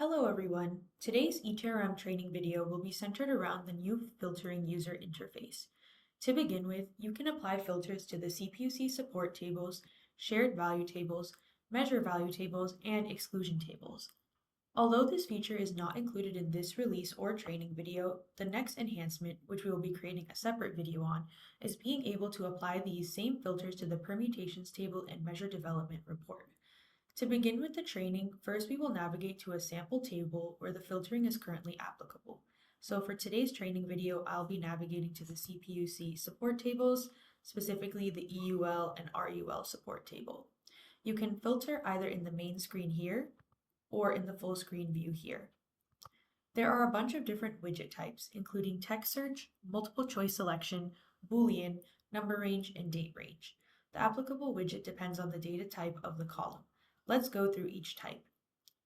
Hello everyone. Today's eTRM training video will be centered around the new filtering user interface. To begin with, you can apply filters to the CPUC support tables, shared value tables, measure value tables, and exclusion tables. Although this feature is not included in this release or training video, the next enhancement, which we will be creating a separate video on, is being able to apply these same filters to the permutations table and measure development report. To begin with the training, first we will navigate to a sample table where the filtering is currently applicable. So for today's training video, I'll be navigating to the CPUC support tables, specifically the EUL and RUL support table. You can filter either in the main screen here or in the full screen view here. There are a bunch of different widget types, including text search, multiple choice selection, Boolean, number range, and date range. The applicable widget depends on the data type of the column. Let's go through each type.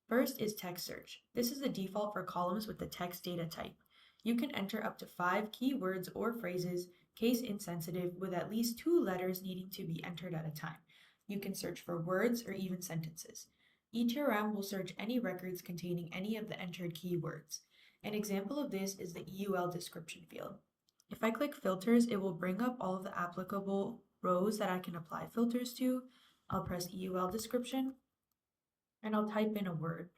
First is text search. This is the default for columns with the text data type. You can enter up to 5 keywords or phrases, case insensitive, with at least 2 letters needing to be entered at a time. You can search for words or even sentences. eTRM will search any records containing any of the entered keywords. An example of this is the EUL description field. If I click filters, it will bring up all of the applicable rows that I can apply filters to. I'll press EUL description, and I'll type in a word,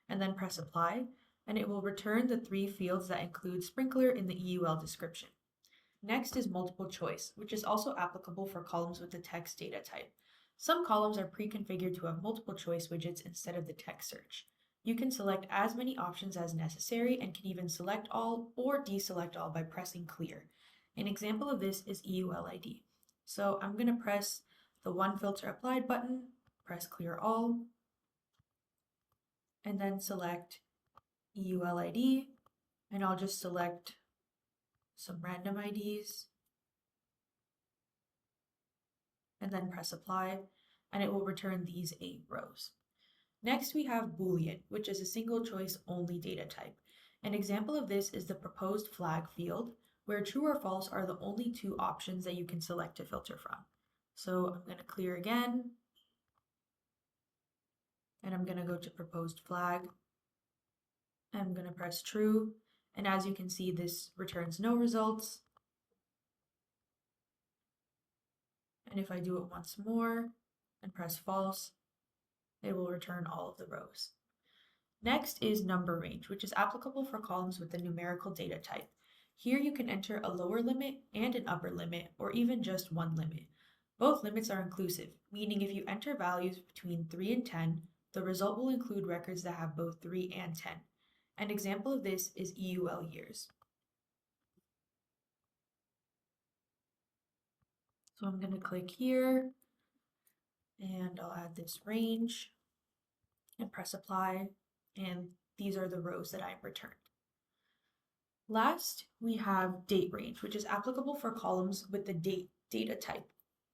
and then press apply, and it will return the 3 fields that include sprinkler in the EUL description. Next is multiple choice, which is also applicable for columns with the text data type. Some columns are pre-configured to have multiple choice widgets instead of the text search. You can select as many options as necessary and can even select all or deselect all by pressing clear. An example of this is EUL ID. So I'm going to press the one filter applied button, press clear all, and then select EUL ID, and I'll just select some random IDs, and then press apply, and it will return these 8 rows. Next, we have Boolean, which is a single choice only data type. An example of this is the proposed flag field, where true or false are the only 2 options that you can select to filter from. So I'm going to clear again, and I'm going to go to proposed flag. I'm going to press true, and as you can see, this returns no results. And if I do it once more and press false, it will return all of the rows. Next is number range, which is applicable for columns with the numerical data type. Here you can enter a lower limit and an upper limit, or even just one limit. Both limits are inclusive, meaning if you enter values between 3 and 10, the result will include records that have both 3 and 10. An example of this is EUL years. So I'm going to click here, and I'll add this range and press apply, and these are the rows that I've returned. Last, we have date range, which is applicable for columns with the date data type.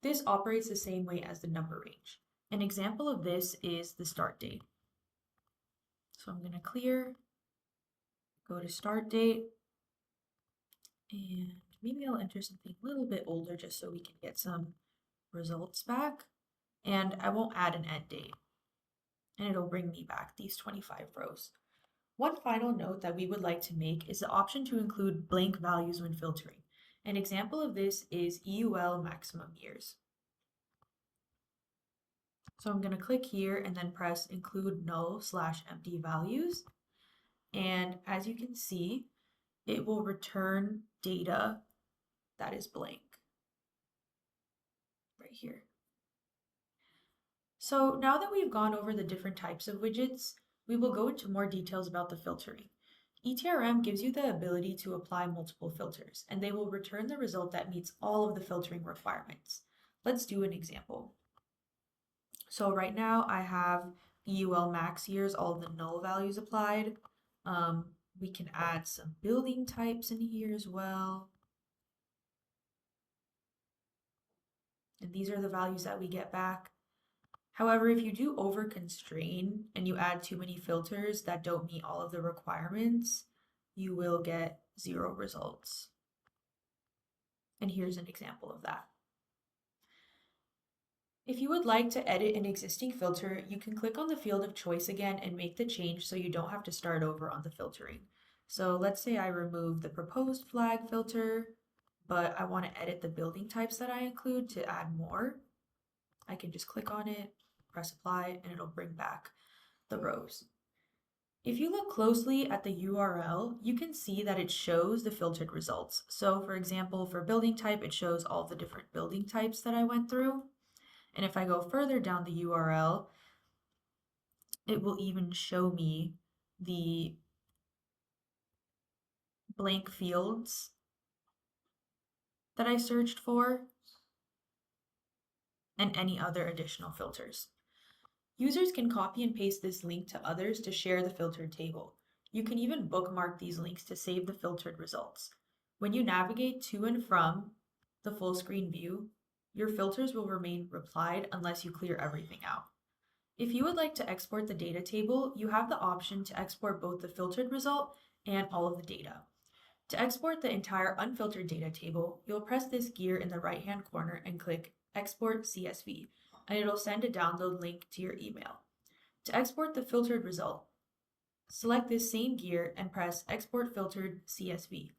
This operates the same way as the number range. An example of this is the start date. So I'm going to clear, go to start date, and maybe I'll enter something a little bit older just so we can get some results back. And I won't add an end date, and it'll bring me back these 25 rows. One final note that we would like to make is the option to include blank values when filtering. An example of this is EUL maximum years. So I'm going to click here and then press include null/empty values. And as you can see, it will return data that is blank right here. So now that we've gone over the different types of widgets, we will go into more details about the filtering. eTRM gives you the ability to apply multiple filters, and they will return the result that meets all of the filtering requirements. Let's do an example. So right now I have EUL max years, all of the null values applied. We can add some building types in here as well. And these are the values that we get back. However, if you do over-constrain and you add too many filters that don't meet all of the requirements, you will get 0 results. And here's an example of that. If you would like to edit an existing filter, you can click on the field of choice again and make the change so you don't have to start over on the filtering. So let's say I remove the proposed flag filter, but I want to edit the building types that I include to add more. I can just click on it, press apply, and it'll bring back the rows. If you look closely at the URL, you can see that it shows the filtered results. So for example, for building type, it shows all the different building types that I went through. And if I go further down the URL, it will even show me the blank fields that I searched for and any other additional filters. Users can copy and paste this link to others to share the filtered table. You can even bookmark these links to save the filtered results. When you navigate to and from the full screen view, your filters will remain applied unless you clear everything out. If you would like to export the data table, you have the option to export both the filtered result and all of the data. To export the entire unfiltered data table, you'll press this gear in the right-hand corner and click Export CSV, and it'll send a download link to your email. To export the filtered result, select this same gear and press Export Filtered CSV.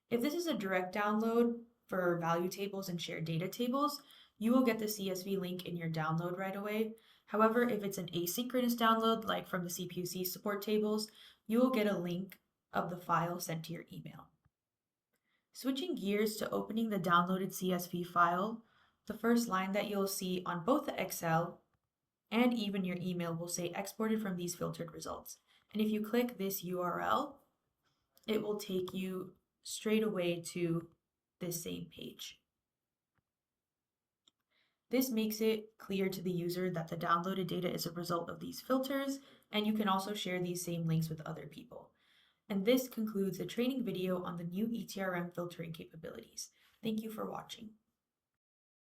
If this is a direct download for value tables and shared data tables, you will get the CSV link in your download right away. However, if it's an asynchronous download, like from the CPUC support tables, you will get a link of the file sent to your email. Switching gears to opening the downloaded CSV file, the first line that you'll see on both the Excel and even your email will say exported from these filtered results. And if you click this URL, it will take you straight away to this same page. This makes it clear to the user that the downloaded data is a result of these filters, and you can also share these same links with other people. And this concludes the training video on the new eTRM filtering capabilities. Thank you for watching.